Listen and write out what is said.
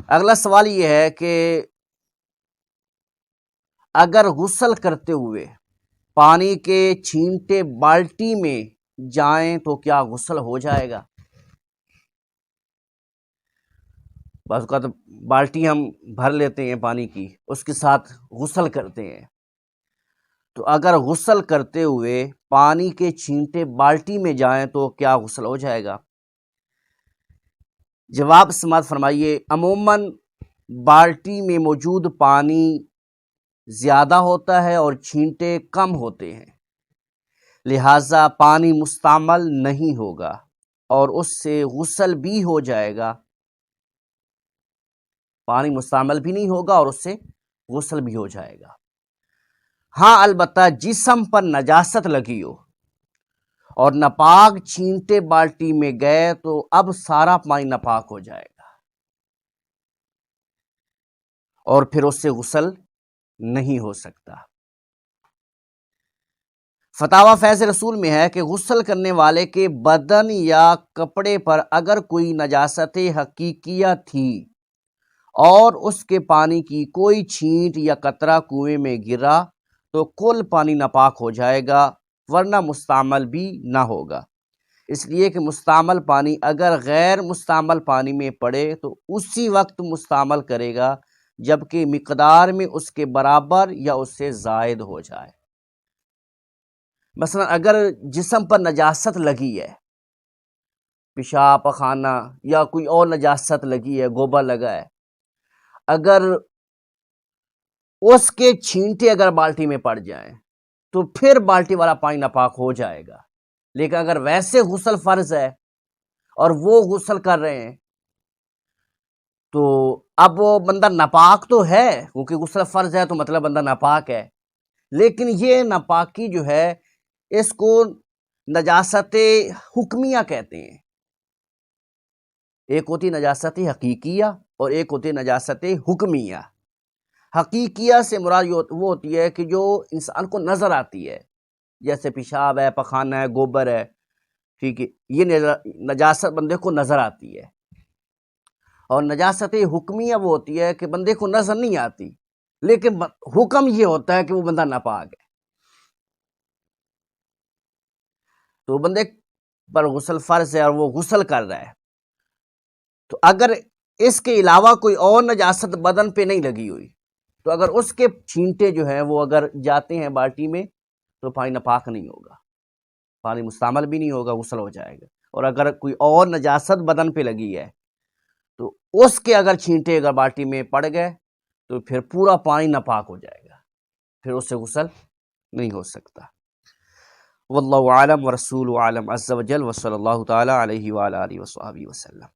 اگلا سوال یہ ہے کہ اگر غسل کرتے ہوئے پانی کے چھینٹے بالٹی میں جائیں تو کیا غسل ہو جائے گا؟ بعض اوقات بالٹی ہم بھر لیتے ہیں پانی کی، اس کے ساتھ غسل کرتے ہیں، تو اگر غسل کرتے ہوئے پانی کے چھینٹے بالٹی میں جائیں تو کیا غسل ہو جائے گا؟ جواب سماعت فرمائیے، عموماً بالٹی میں موجود پانی زیادہ ہوتا ہے اور چھینٹے کم ہوتے ہیں، لہٰذا پانی مستعمل نہیں ہوگا اور اس سے غسل بھی ہو جائے گا، پانی مستعمل بھی نہیں ہوگا اور اس سے غسل بھی ہو جائے گا۔ ہاں البتہ جسم پر نجاست لگی ہو اور ناپاک چھینٹے بالٹی میں گئے تو اب سارا پانی ناپاک ہو جائے گا اور پھر اس سے غسل نہیں ہو سکتا۔ فتاوی فیض رسول میں ہے کہ غسل کرنے والے کے بدن یا کپڑے پر اگر کوئی نجاست حقیقیہ تھی اور اس کے پانی کی کوئی چھینٹ یا قطرہ کنویں میں گرا تو کل پانی ناپاک ہو جائے گا، ورنہ مستعمل بھی نہ ہوگا، اس لیے کہ مستعمل پانی اگر غیر مستعمل پانی میں پڑے تو اسی وقت مستعمل کرے گا جبکہ مقدار میں اس کے برابر یا اس سے زائد ہو جائے۔ مثلا اگر جسم پر نجاست لگی ہے، پیشاب پخانہ یا کوئی اور نجاست لگی ہے، گوبر لگا ہے، اگر اس کے چھینٹے اگر بالٹی میں پڑ جائیں تو پھر بالٹی والا پانی ناپاک ہو جائے گا، لیکن اگر ویسے غسل فرض ہے اور وہ غسل کر رہے ہیں تو اب وہ بندہ ناپاک تو ہے، کیونکہ غسل فرض ہے تو مطلب بندہ ناپاک ہے، لیکن یہ ناپاکی جو ہے اس کو نجاست حکمیہ کہتے ہیں۔ ایک ہوتی نجاست حقیقیہ اور ایک ہوتی نجاست حکمیہ۔ حقیقیہ سے مراد وہ ہوتی ہے کہ جو انسان کو نظر آتی ہے، جیسے پیشاب ہے، پخانہ ہے، گوبر ہے، ٹھیک ہے، یہ نجاست بندے کو نظر آتی ہے۔ اور نجاست حکمیہ وہ ہوتی ہے کہ بندے کو نظر نہیں آتی لیکن حکم یہ ہوتا ہے کہ وہ بندہ ناپاک ہے، تو بندے پر غسل فرض ہے اور وہ غسل کر رہا ہے، تو اگر اس کے علاوہ کوئی اور نجاست بدن پہ نہیں لگی ہوئی تو اگر اس کے چھینٹے جو ہیں وہ اگر جاتے ہیں بالٹی میں تو پانی ناپاک نہیں ہوگا، پانی مستعمل بھی نہیں ہوگا، غسل ہو جائے گا۔ اور اگر کوئی اور نجاست بدن پہ لگی ہے تو اس کے اگر چھینٹے اگر بالٹی میں پڑ گئے تو پھر پورا پانی ناپاک ہو جائے گا، پھر اس سے غسل نہیں ہو سکتا۔ واللہ عالم ورسول عالم عز وجل، وصلی اللہ تعالی علیہ وآلہ وصحبہ وسلم۔